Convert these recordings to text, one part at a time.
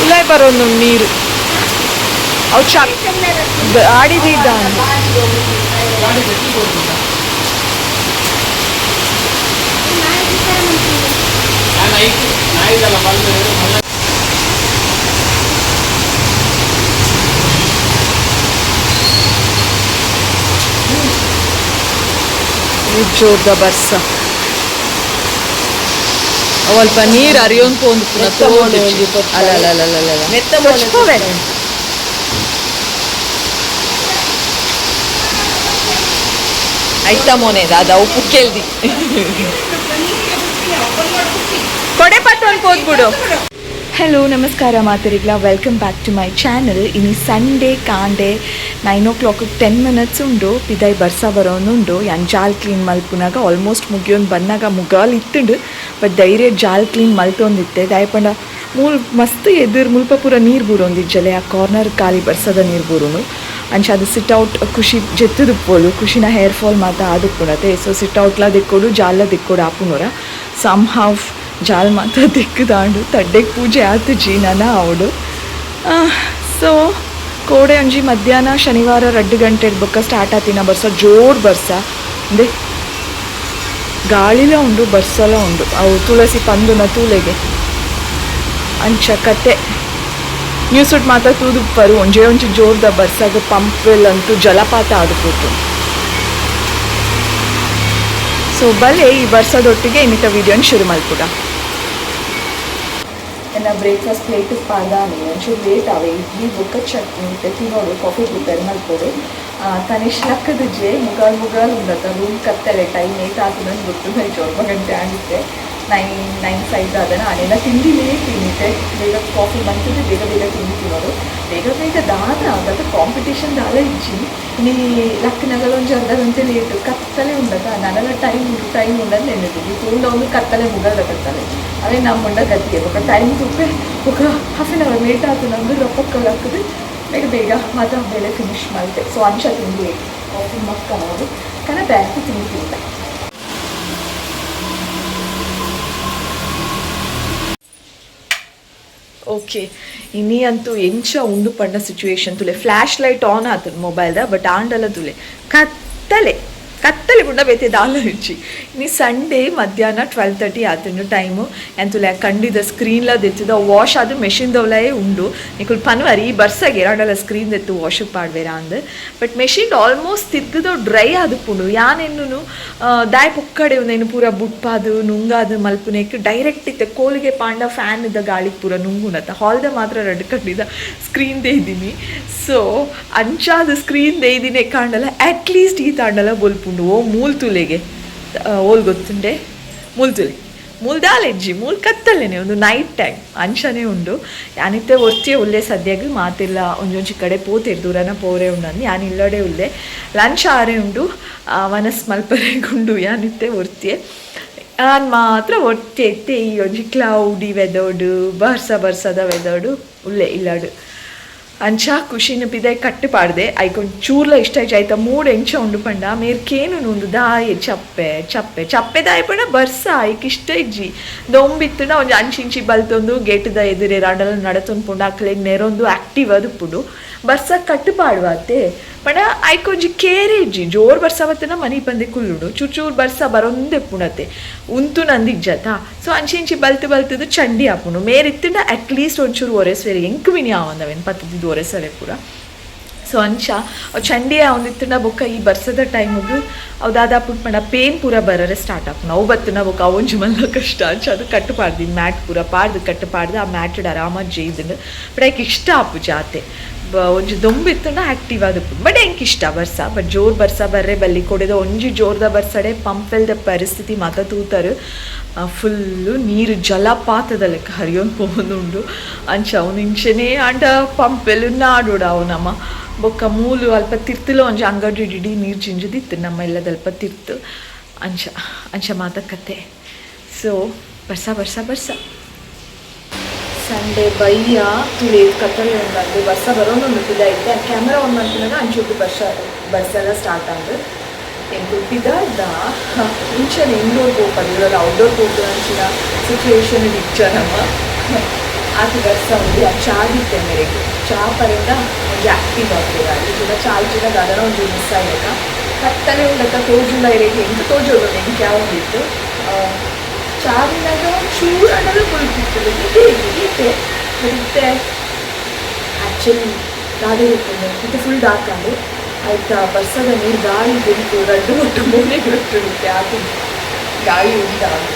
ಉಲಾಯ್ ಬರೋದು ನೀರು ಅವು ಆಡಿದ ಜೋರ್ದ ಬರ್ಸ ಸ್ವಲ್ಪ ನೀರು ಅರಿಯೋನ್ ಪೋಂದು ಮಚ್ಚೋವೆ ಆಯ್ತಾ ಮೋನೆ ದಾದ ಉಪ್ಪು ಕೇಳ್ದಿ ಕೊಡೆ ಪತ್ತೊಂದು ಹೋದ್ಬಿಡು. ಹಲೋ ನಮಸ್ಕಾರ ಮಾತರಿಗ್ಲ welcome back to my channel. ಇನ್ನು ಸಂಡೇ ಕಾಂಡೆ 9 o'clock 10 minutes ಉಂಡು ಪಿದಾಯಿ ಬರ್ಸ ಬರೋನುಂಡು ಯಾನ್ ಜಾಲ್ ಕ್ಲೀನ್ ಮಲ್ಪುನಾಗ ಆಲ್ಮೋಸ್ಟ್ ಮುಗಿಯೊಂದು ಬಂದಾಗ ಮುಗಾಲ್ ಇತ್ತುಂಡು ಬಟ್ ಧೈರ್ಯ ಜಾಲ್ ಕ್ಲೀನ್ ಮಲ್ತೊಂದಿತ್ತೆ ದಾಯಪಂಡ ಮೂಲ್ ಮಸ್ತ್ ಎದುರು ಮುಲ್ಪ ಪೂರ ನೀರು ಬೂರೊಂದಿಜ್ಜಲೆ ಆ ಕಾರ್ನರ್ ಖಾಲಿ ಬರ್ಸದ ನೀರು ಬೂರುನು ಅಂಚ ಅದು ಸಿಟ್ಔಟ್ ಖುಷಿ ಜೆತ್ತುದುಪ್ಪೋಲು ಖುಷಿನ ಹೇರ್ ಫಾಲ್ ಮಾತ ಆದುಪ್ಪುನತೆ ಸೊ ಸಿಟ್ಔಟ್ಲ ದಿಕ್ಕೋಡು ಜಾಲ ದಿಕ್ಕೋಡು ಆಪುನೋರ ಸಮ್ ಹಾವ್ ಜಾಲ್ ಮಾತ ದಿಕ್ಕದಾಂಡು ತಡ್ಡೆಗೆ ಪೂಜೆ ಆತು ಜೀನನ ಅವಡು. ಸೊ ಕೋಡೆ ಒಂಜಿ ಮಧ್ಯಾಹ್ನ ಶನಿವಾರ 2 ಗಂಟೆ ಬೊಕ್ಕ ಸ್ಟಾರ್ಟ್ ಆತಿನ ಬರ್ಸ ಜೋರು ಬರ್ಸ ಅಂದೆ ಗಾಳಿಲ ಉಂಡು ಬರ್ಸಲ ಉಂಡು ಅವು ತುಳಸಿ ಪಂದುನ ತೂಲೆಗೆ ಅಂಚ ಕತೆ ನ್ಯೂಸ್ ಉಟ್ ಮಾತ್ರ ತೂದುಪ್ಪರು ಒಂಜಿ ಜೋರ್ದ ಬರ್ಸಾಗ ಪಂಪ್ವೆಲ್ ಅಂತೂ ಜಲಪಾತ ಆದುಪೋತು. ಸೊ ಬಲೆ ಈ ಬರ್ಸದೊಟ್ಟಿಗೆ ಇನ್ನಿತ ವಿಡಿಯೋನ ಶುರು ಮಲ್ಪುಡ. ನನ್ನ ಬ್ರೇಕ್ಫಾಸ್ಟ್ ಪ್ಲೇಟ್ ಪಾದಾನೆ ಒಂಚೂರು ಲೇಟ್ ಆವೆ ಇಡ್ಲಿ ಬೊಕ್ಕ ಚಟ್ನಿ ತಿನ್ನೋಡು ಕಾಫಿ ಪ್ರಿಪೇರ್ ಮಲ್ಪೊಡೆ ತನಿಷ್ ಲಕ್ಕದಜ್ಜೆ ಮುಗಾಲ್ ಉಂಡತ ರೂಮ್ ಕತ್ತಲೆ ಟೈಮ್ ಏಟ್ ಆತದಂದು ಗೊತ್ತು ನೈ 9 ಗಂಟೆ ಆಗಿತ್ತೆ 9:05 ಆದನ ಅಲ್ಲೆಲ್ಲ ತಿಂಡಿ ಲೇಟ್ ತಿನ್ನಿತ್ತೆ ಬೇಗ ಕಾಫಿ ಬಂತಿದ್ದು ಬೇಗ ತಿಂಡಿ ತಿನ್ನೋದು ಬೇಗ ದಾದ ಆಗತ್ತೆ ಕಾಂಪಿಟೇಷನ್ ದಾದ ಇಜ್ಜಿ ನೀ ಲಕ್ಕನಗಲ ಒಂದು ಅರ್ಧ ಗಂಟೆ ಲೇಟ್ ಕತ್ತಲೆ ಉಂಡದ ನನಗ ಟೈಮ್ ಉಂಡದ ನೆನೆದಿದ್ದಿ ತೂಂಡ ಒಂದು ಕತ್ತಲೆ ಮುಗದ ಕತ್ತಲೆ ಅವೇ ನಮ್ಮ ಉಂಡ ಗತಿಗೆ ఒక ಟೈಮ್ ತುಪ್ಪೆ ఒక ಹಾಫ್ ಆನ್ ಅವರ್ ಲೇಟ್ ಆಯ್ತು ನಮ್ದು ರೊಪ್ಪಕ್ಕೆ ಹಾಕಿದ್ರೆ ಬೇಗ ಮಾತ್ರ ಬೆಳೆ ಫಿನಿಶ್ ಮಾಡಿದೆ. ಸೊ ಅಂಶ ತಿಂಡಿ ಕಾಫಿ ಮಕ್ಕ ನೋಡು ಕಣ ಬ್ಯಾಂಕು ತಿಂತಿಲ್ಲ. ಓಕೆ ಇನ್ನೀ ಅಂತೂ ಎಂಚ ಉಂಡು ಪಂಡ ಸಿಚುವೇಶನ್ ತುಲೆ ಫ್ಲ್ಯಾಶ್ ಲೈಟ್ ಆನ್ ಆತದ ಮೊಬೈಲ್ದ ಬಟ್ ಆಂಡಲ್ಲ ತುಲೆ ಕತ್ತಲೆ ಪುಂಡ ಬೇತೆ ದಾಲ ಇಚ್ಚಿ ಇನ್ನು ಸಂಡೇ ಮಧ್ಯಾಹ್ನ 12:30 ಆತಂಡು ಟೈಮು ಎಂತುಲೆ ಕಂಡಿದ ಸ್ಕ್ರೀನ್ಲ ದೆತ್ತಿದ ವಾಶ್ ಅದು ಮೆಷಿನ್ ದವಲೇ ಉಂಡು ನಿಕುಲ್ ಪನ್ವರಿ ಬರ್ಸಾಗೆ ಎರಡಲ್ಲ ಸ್ಕ್ರೀನ್ ದೆತ್ತು ವಾಶ್ ಪಾಡ್ಬೇರ ಅಂದ್ ಬಟ್ ಮೆಷಿನ್ ಆಲ್ಮೋಸ್ಟ್ ತಿರ್ಗದ ಡ್ರೈ ಆದುಪ್ಪುಂಡು ಯಾನೆನ್ನು ದಾಯ್ ಪೊಕ್ಕಡೆ ಒಂದೇನು ಪೂರ ಬುಟ್ಪಾದು ನುಂಗಾದು ಮಲ್ಪುನೇಕ್ ಡೈರೆಕ್ಟ್ ಇತ್ತೆ ಕೋಲಿಗೆ ಪಾಂಡ ಫ್ಯಾನ್ ಇದ್ದ ಗಾಳಿಗೆ ಪೂರ ನುಂಗುನತ್ತ ಹಾಲ್ದ ಮಾತ್ರ ರಡ್ ಕಂಡಿದ್ದ ಸ್ಕ್ರೀನ್ ದೇಯ್ದಿನಿ. ಸೊ ಅಂಚಾದ ಸ್ಕ್ರೀನ್ ದೇಯ್ದಿನೇ ಕಾಂಡಲ್ಲ ಅಟ್ಲೀಸ್ಟ್ ಈ ತಾಂಡಲ್ಲ ಬೊಲ್ಪುಂಡು ಓ ಮೂಲ್ ತುಲೆಗೆ ಓಲ್ ಗೊತ್ತುಂಡೆ ಮೂಲ್ ದಾಲೆಜ್ಜಿ ಮೂಲ್ ಕತ್ತಲ್ಲೇನೆ ಒಂದು ನೈಟ್ ಟೈಮ್ ಅಂಚನೆ ಉಂಡು ಯಾನಿತ್ತೆ ಒರ್ತಿಯೇ ಉಲ್ಲೆ ಸದ್ಯಾಗ ಮಾತಿಲ್ಲ ಒಂಜೊಂಜಿ ಕಡೆ ಪೋತಿರ್ ದೂರನ ಪೋರೆ ಉಂಡು ಯಾನ್ ಇಲ್ಲಡೆ ಉಲ್ಲೆ ಲಂಚ್ ಆರೆ ಉಂಡು ಮನಸ್ ಮಲ್ಪರೆಗುಂಡು ಯಾನಿತ್ತೆ ಒರ್ತಿಯೇ ನಾನು ಮಾತ್ರ ಒಟ್ಟೆ ಎತ್ತೆ ಈ ಒಂಜಿ ಕ್ಲೌಡಿ ವೆದರ್ಡು ಬರ್ಸದ ವೆದರ್ಡು ಉಲ್ಲೆ ಇಲ್ಲಡು ಅಂಚ ಖುಷಿನ ಪಿದಾಯಿ ಕಟ್ಟು ಪಾಡ್ದೆ ಐಕೊಂಡ್ ಚೂರ್ಲ ಇಷ್ಟ ಆಯ್ತ ಮೂಡ್ ಎಂಚ ಉಂಡು ಪಂಡ ಮೇರ್ಕೇನು ಉಂದು ದಾಯೆ ಚಪ್ಪೆ ದಾಯ ಪಂಡ ಬರ್ಸ ಐಕ್ ಇಷ್ಟ ಇಜ್ಜಿ ದೊಂಬಿತ್ತುಂಡ ಒಂಜಿ ಅಂಚಿಂಚಿ ಬಲ್ತೊಂದು ಗೇಟ್ದ ಎದುರೇ ರಾಡಲ ನಡತೊಂದು ಪುಂಡ ಅಕ್ಲೆಗ್ ನೆರೊಂದು ಆಕ್ಟಿವ್ ಅದು ಪುಂಡು ಬರ್ಸ ಕಟ್ಟು ಪಾಡುವಾತೆ ಪಂಡ ಐಕೊಂಜಿ ಕೇರೆ ಇಜ್ಜಿ ಜೋರ್ ಬರ್ಸವತ್ತನ ಮನಿ ಬಂದೆ ಕುಲ್ಲುಡು ಚೂರ್ ಬರ್ಸ ಬರೊಂದೆ ಪುಣತೆ ಉಂತು ನಂದಿಜ್ಜತ. ಸೊ ಅಂಚಿಂಚಿ ಬಲ್ತದು ಚಂಡಿ ಆಪುಂಡು ಮೇರಿತ್ತುಂಡ ಅಟ್ಲೀಸ್ಟ್ ಒಂಚೂರು ಒರೆಸ್ವೇರಿ ಎಂಕ್ ಮಿನಿ ಆವಂದವೇನು ಪತ್ತದಿದ್ದು ಒರೆಸರೆ ಪೂರ. ಸೊ ಅಂಚ ಅವು ಚಂಡಿ ಆವಂದಿತ್ತುಂಡ ಬೊಕ್ಕ ಈ ಬರ್ಸದ ಟೈಮಿಗೆ ಅವು ದಾದಾಪುಟ್ ಪಂಡ ಪೇನ್ ಪೂರ ಬರರೆ ಸ್ಟಾರ್ಟ್ ಆಪುಂಡು ಅವು ಬತ್ತುನ ಬೊಕ್ಕ ಅವೊಂಜಿ ಮಲ್ಲ ಕಷ್ಟ ಅಂಚ ಅದು ಕಟ್ಟು ಪಾಡ್ದು ಮ್ಯಾಟ್ ಪೂರ ಕಟ್ಟು ಪಾಡ್ದು ಆ ಮ್ಯಾಟ್ ಆರಾಮಾಗಿ ಜೈದುಂಡು ಬಟ್ ಐಕ್ ಇಷ್ಟ ಆಪು ಜಾತೆ ಒಂಜಿ ದೊಂಬಿತ್ತುಂಡ ಆ್ಯಕ್ಟಿವ್ ಆದಪ್ಪು ಬಟ್ ಎಂಕ್ ಇಷ್ಟ ಬರ್ಸ ಬಟ್ ಜೋರ್ ಬರ್ಸ ಬರ್ರೆ ಬಲ್ಲಿ ಕೊಡೆದ ಒಂಜಿ ಜೋರ್ದ ಬರ್ಸಡೆ ಪಂಪೆಲ್ದ ಪರಿಸ್ಥಿತಿ ಮಾತ ತೂತರು ಫುಲ್ಲು ನೀರು ಜಲಪಾತದ ಲೆಕ್ಕ ಹರಿಯೋನ್ ಪೋನುಂಡು ಅಂಚ ಅವನು ಇಂಚನೆ ಅಂಡ ಪಂಪೆಲು ನಾಡೋಡ ಅವನಮ್ಮ ಬೊಕ್ಕ ಮೂಲು ಅಲ್ಪ ತಿರ್ತಲು ಒಂಜಿ ಅಂಗಡಿ ಡಿಡಿ ನೀರು ಜಿಂಜದಿತ್ತು ನಮ್ಮ ಎಲ್ಲದಲ್ಪ ತಿರ್ತು ಅಂಚ ಮಾತ ಕತೆ. ಸೊ ಬರ್ಸ ಸಂಡೇ ಬಯ್ಯ ತುಳಿ ಕತ್ತಲೆ ಉಂಡು ಬರ್ಸ ಬರೋನು ಪಿದಾಯ್ತು ಆ ಕ್ಯಾಮ್ರಾ ಆನ್ ಮಾಡ್ತಿನಾಗ ಅಂಚೂರು ಬರ್ಸೆಲ್ಲ ಸ್ಟಾರ್ಟ್ ಆದು ಎಂಟು ಪಿದಾದ ಇಂಚನೆ ಇಂಡೋರ್ಗೆ ಹೋಗ್ಬಾರ್ದು ಔಟ್ಡೋರ್ಗೆ ಹೋಗ್ಬೋದು ಅಂಚಿನ ಸಿಚುವೇಶನ್ ಇಚ್ಚಾರಮ್ಮ ಆತು ಬರ್ಸ ಒಂದು ಆ ಚಾ ದಿತ್ತೆ ಮೇರೆಗೆ ಚಾ ಪರಿಂದ ಒಂದು ಆ್ಯಕ್ಟಿವ್ ಆಗ್ತದೆ ಅದು ಕೂಡ ಚಾಲ್ಚಿನ ಅದರ ಒಂದು ಮಿಸ್ ಆಗಕ್ಕ ಕತ್ತಲೆ ಉಂಡಕ್ಕ ತೋಜುಲ್ಲ ಇರೇಗೆ ಎಂಟು ತೋಜೋದು ನೆಂಗೆ ಯಾವ ಒಂದಿತ್ತು ಚಾವಿನಾಗ ಚೂರು ಅನ್ನೋದು ಕುಳಿತಿರ್ತದೆ ಗೀತೆ ಮತ್ತೆ ಆ್ಯಕ್ಚುಲಿ ಗಾಡಿ ಇರ್ತದೆ ಮತ್ತೆ ಫುಲ್ ಡಾರ್ಕ್ ಆಗಿ ಆಯ್ತಾ ಬರ್ಸದ ನೀರು ಗಾಳಿ ಬೆಂತು ರಡ್ಡು ಒಟ್ಟು ಮೂಲೆ ಬಿಡುತ್ತಿರುತ್ತೆ ಅದು ಗಾಳಿ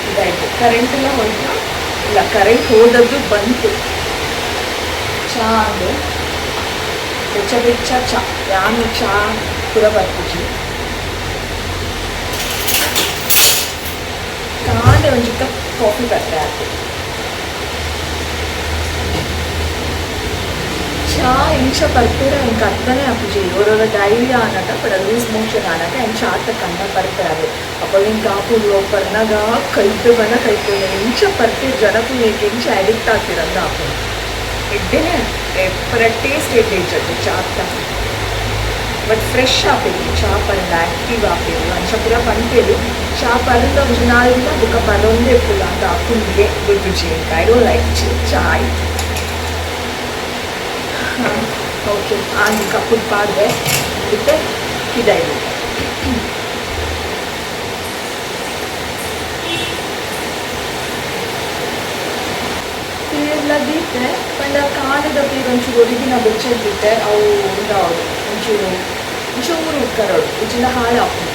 ಇದಾಯಿತು ಕರೆಂಟ್ ಎಲ್ಲ ಹೋಯ್ತಾ ಇಲ್ಲ ಕರೆಂಟ್ ಹೋದದ್ದು ಬಂತು ಚಾ ಅದು ಬೆಚ್ಚ ಬೆಚ್ಚ ಚಾ ಯಾನು ಚಾ ಪೂರ ಬರ್ತಿದ್ವಿ ಕಾಂಡೆ ಒಂದು ಕಪ್ ಕಾಫಿ ಬರ್ತೆ ಆಯ್ತು ಚಾ ಇಂಚ ಬರ್ತೀರ ಇಂಕ ಅರ್ಥನೇ ಆಪುಜಿ ಓರೋರ ಡೈರಿಯಾ ಅನ್ನಕ ಪಡ ಲೂಸ್ ಮೋಷನ್ ಅನ್ನಕ ಹೆಂಗೆ ಚಾತ ಕಣ್ಣ ಬರ್ತಾರೆ ಅಪ್ಪ ಹಿಂಗೆ ಕಾಪುಡು ಪರ್ನಾಗ ಕೈತು ಬಣ್ಣ ಕೈತು ಇಂಚ ಬರ್ತೀರಿ ಜನಕ್ಕೂ ಏಕೆ ಇಂಚ ಅಡಿಕ್ಟ್ ಆಗ್ತಿರಂದ ಅಪ್ಪ ಇದ್ದೇನೆ ಪರ ಟೇಸ್ಟ್ ಏಟೇಜ್ ಚಾತ ಬಟ್ ಫ್ರೆಶ್ ಆಪೇರಿ ಚಾ ಪರಿಂದ ಆ್ಯಕ್ಟಿವ್ ಆಪೇರು ಅಂಚ ಪೂರ ಪಂಪೇರು ಚಾ ಪರಿಂದ ಒಂದು ನಾಳಿಂದ ಬುಕ್ಕ ಬರೋಂದೇ ಪುಲ್ಲ ಅಂತ ಹಾಕುಂಡಿಗೆ ಗುಡ್ ಜೀ I don't like chai okay ಆಗಿ ಕಪ್ಪು ಪಾಡಿದೆ ಮತ್ತೆ ಇದಾಯಿತು ಇಲ್ಲದಿತ್ತೆ ಪಂಡ ಕಾಣದ ಪೀರು ಒಂಚೂರು ಒರಿಗಿನ ಬೆಚ್ಚದಿತ್ತೆ ಅವು ಉಂಡಾವುದು ಒಂಚೂರು ಉಟ್ಕರೋಡು ಇಚಿಂದ ಹಾಳು ಹಾಕು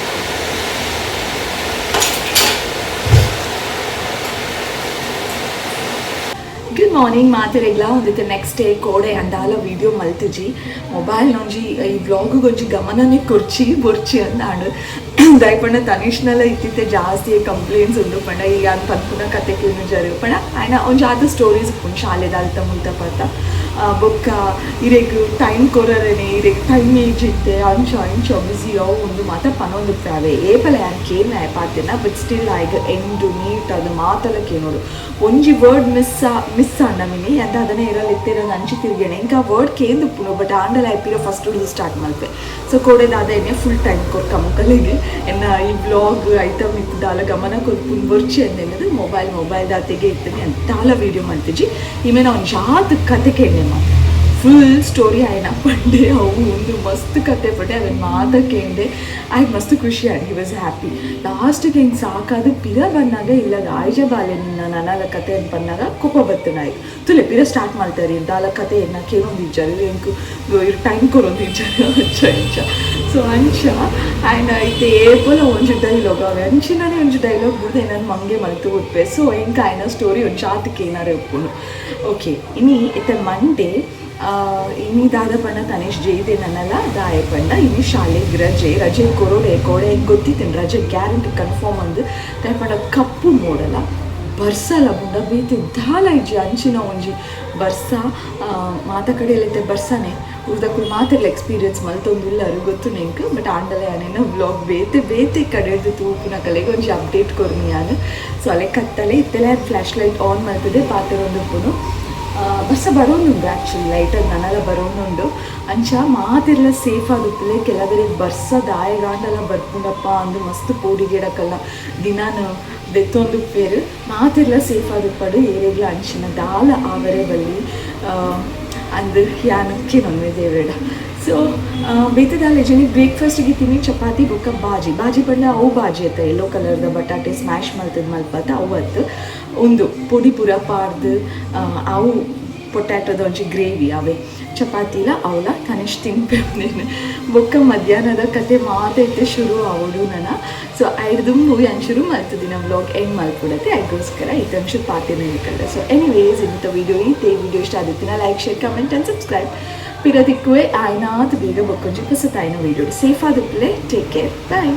ಗುಡ್ ಮಾರ್ನಿಂಗ್ ಮಾತಿರೆಗ್ಲ ಒಂದಿತ್ತು ನೆಕ್ಸ್ಟ್ ಡೇ ಕೋಡೆ ಅಂದಾಲ ವೀಡಿಯೋ ಮಲ್ತಿಜಿ ಮೊಬೈಲ್ ನೊಂಜಿ ಈ ವ್ಲಾಗು ಒಂಜಿ ಗಮನನೇ ಕೊರ್ಚಿ ಬೊರ್ಚಿ ಅಂದಾಂಡು ದಯಪಂಡ ತನಿಷ್ನೆಲ್ಲ ಇತ್ತಿತ್ತೆ ಜಾಸ್ತಿ ಕಂಪ್ಲೇಂಟ್ಸ್ ಉಂಡು ಪಂಡ ಈಗ ಅದು ಪನ್ಪುನ ಕತೆ ಕೇನು ಜರು ಪಂಡ ಆಯ್ನ ಒಂಜಿ ಆದ ಸ್ಟೋರೀಸ್ ಉಪ್ಪುಂಡು ಶಾಲೆದ ಅಲ್ತ ಮುಲ್ತ ಪತ್ತ ಬೊಕ್ಕ ಇರೆಗ್ ಟೈಮ್ ಕೊರರೇನೆ ಇರೆಗ್ ಟೈಮ್ ಏಜ್ ಇತ್ತೆ ಅಂಚ ಇಂಚ ಬಿಸಿಯೋ ಒಂದು ಮಾತ ಪನೊಂದು ಪ್ರಾವೆ ಏಪಲ ಯಾನ್ ಕೇನ ಪಾತೆನ ಬಟ್ ಸ್ಟಿಲ್ ಆಯ್ಗ ಎಂಡು ನೀಟ್ ಅದು ಮಾತಲ ಕೇನೋಡು ಒಂಜಿ ವರ್ಡ್ ಮಿಸ್ ಆಂಡಮಿನಿ ಅಂತ ಅದನ್ನೇ ಇರಲಿತ್ತಿರೋದು ಅಂಚಿ ತಿರ್ಗೇನೆ ಇಂಕ ವರ್ಡ್ ಕೇಂದುಪ್ಪುನು ಬಟ್ ಆಂಡಲ ಐಪಿರೋ ಫಸ್ಟ್ ಉಳಿದು ಸ್ಟಾರ್ಟ್ ಮಲ್ಪೆ ಸೊ ಕೋಡೆದಾದ ಎಣ್ಣೆ ಫುಲ್ ಟೈಮ್ ಕೊರ್ಕ ಮುಕ್ಕಲಿಗೆ ಎನ್ನ ಈ ವ್ಲಾಗ್ ಐಟಮ್ ಇತ್ತದಾಲ ಗಮನ ಕೊರ್ಪುನ್ ಬರ್ಚಿ ಅಂದೇನದು ಮೊಬೈಲ್ ದಾತೆಗೆ ಇರ್ತೇನೆ ಅಂತಾಲ ವೀಡಿಯೋ ಮಾಡ್ತಿಜಿ ಇಮೇನ ಒಂದು ಜಾತ್ ಕತೆ ಕೇಳಿ ಫುಲ್ ಸ್ಟೋರಿ ಆಯ್ನ ಪಂಡೆ ಅವು ಒಂದು ಮಸ್ತ್ ಕತೆ ಪಟ್ಟೆ ಅವನ್ ಮಾತ ಕೇಂದೆ ಆಯ್ತು ಮಸ್ತ್ ಖುಷಿ ಆಗಿ ವಾಸ್ ಹ್ಯಾಪಿ ಲಾಸ್ಟಿಗೆ ಹಿಂಗೆ ಸಾಕಾದ ಪಿರ ಬಂದಾಗ ಇಲ್ಲ ಆಯ್ಜ ಬಾಲೆ ನನಾಲ ಕತೆ ಅಂತ ಬಂದಾಗ ಕೋಪ ಬರ್ತೇನೆ ಆಯ್ತು ತುಲೆ ಪಿರ ಸ್ಟಾರ್ಟ್ ಮಾಡ್ತಾರೆ ದಾಲ ಕತೆ ಏನ ಕೇಳೊಂದು ಇಜ್ಜಾರು ಎಂಕು ಟೈಮ್ ಕೊರೊಂದು ಇಜ್ಜಾರು ಅಂಚ ಸೊ ಅಂಚ ಆ್ಯಂಡ್ ಐತೆ ಏಪಲ ಒಂಜು ಡೈಲಾಗ್ ಅವೆ ಅಂಚಿನೇ ಒಂಜು ಡೈಲಾಗ್ ಬಿಡ್ದೆ ನಾನು ಮಂಗೆ ಮಲ್ತು ಕೊಟ್ಪೆ ಸೊ ಎಂಕ ಆಯ್ನ ಸ್ಟೋರಿ ಒಂದು ಚಾತಕ್ಕೆ ಏನಾರೇ ಒಪ್ಪುನು ಓಕೆ ಇನಿ ಇತ್ತ ಮಂಡೇ ಇನ್ನಿದಾದ ಪಂಡ ತನೇಶ್ ಜೈದೆ ನನ್ನಲ್ಲ ದಾಯ ಪಂಡ ಇನ್ನು ಶಾಲೆಗೆ ರಜೆ ಕೋಡೆ ಗೊತ್ತಿತ್ತೇನೆ ರಜೆ ಗ್ಯಾರಂಟಿ ಕನ್ಫರ್ಮ್ ಅಂದು ದಾಯ ಪಂಡ ಕಪ್ಪು ನೋಡಲ್ಲ ಬರ್ಸಲ್ಲ ಬುಂಡ ಬೀತಿ ದಾಲ ಇಜ್ಜಿ ಅಂಚಿನ ಒಂಜಿ ಬರ್ಸ ಮಾತ ಕಡೆಯಲ್ಲೈತೆ ಬರ್ಸನೆ ಉಳ್ದಕ್ಕೂ ಮಾತೆಲ್ಲ ಎಕ್ಸ್ಪೀರಿಯನ್ಸ್ ಮಲ್ತೊಂದಿಲ್ಲರು ಗೊತ್ತು ನೆಂಕು ಬಟ್ ಆಂಡಲೆ ಆನೇನೋ ವ್ಲಾಗ್ ಬೇತೆ ಕಡೆದು ತೂಪಿನ ಕಲೆಗೆ ಒಂಜಿ ಅಪ್ಡೇಟ್ ಕೊರ್ನಿ ನಾನು ಸೊ ಅಲೆ ಕತ್ತಲೆ ಇತ್ತೆಲ್ಲ ಫ್ಲ್ಯಾಶ್ ಲೈಟ್ ಆನ್ ಮಾಡ್ತದೆ ಪಾತೆರೊಂದುಪ್ಪುನು ಬಸ್ಸ ಬರೋನುಂಡು ಆ್ಯಕ್ಚುಲಿ ಲೈಟಲ್ಲಿ ನನ್ನೆಲ್ಲ ಬರೋನುಂಡು ಅಂಚ ಮಾತೆಲ್ಲ ಸೇಫ್ ಆಗುತ್ತಲೆ ಕೆಲವರಿಗೆ ಬರ್ಸ ದಾಯಗಾಂಡೆಲ್ಲ ಬರ್ಕೊಂಡಪ್ಪ ಅಂದು ಮಸ್ತ್ ಪೋಡಿಗಿಡಕ್ಕಲ್ಲ ದಿನಾನು ಬೆತ್ತೊಂದು ಪೇರು ಮಾತೆಲ್ಲ ಸೇಫ್ ಆದುಪ್ಪಡು ಏರೆಗ್ಲ ಅಂಚಿನ ದಾಲ ಆವರೆ ಬಲ್ಲಿ ಅಂದು ಯಾನಕ್ಕೆ ನೊಂದು ದೇವರಡ ಸೊ ಬೇತದಾಲ ಜನಿಗೆ ಬ್ರೇಕ್ಫಾಸ್ಟಿಗೆ ತಿನ್ನಿ ಚಪಾತಿ ಬೊಕ್ಕ ಬಾಜಿ ಪಂಡ ಅವು ಬಾಜಿ ಅತ್ತ ಯೆಲ್ಲೋ ಕಲರ್ದ ಬಟಾಟೆ ಸ್ಮ್ಯಾಶ್ ಮಲ್ತದ ಮಲ್ಪತ್ತ ಅವತ್ತು ಒಂದು ಪುಡಿ ಪುರ ಪಾಡ್ದು ಅವು ಪೊಟ್ಯಾಟೋದ ಒಂಚಿ ಗ್ರೇವಿ ಅವೇ ಚಪಾತಿಲ ಅವಳ ತನಿಷ್ ತಿನ್ಪೇನೆ ಬೊಕ್ಕ ಮಧ್ಯಾಹ್ನದ ಕತೆ ಮಾತೈತೆ ಶುರು ಅವಡು ನನ್ನ ಸೊ ಐದು ಮೂವಿ ಅಂಚೂರು ಮಲ್ತದಿನ ವ್ಲಾಗ್ ಎಂಡ್ ಮಲ್ಕೊಡತ್ತೆ ಅದಕ್ಕೋಸ್ಕರ ಇದಂಚೂರು ಪಾತಿನ ಹೇಳ್ಕೊಂಡೆ ಸೊ ಎನಿವೇಸ್ ಇಂಥ ವಿಡಿಯೋ ವಿಡಿಯೋ ಇಷ್ಟ ಆದಿತ್ತಿನ like share comment and subscribe ಪಿರದಿಕ್ಕುವೆ ಆಯ್ನಾತ್ ಬೇಗ ಬೊಕ್ಕೊಂಜಿ ಹೊಸತಾಯಿನ ವಿಡಿಯೋ ಸೇಫ್ ಆದಪ್ಪಲೆ ಟೇಕ್ ಕೇರ್ ಬಾಯ್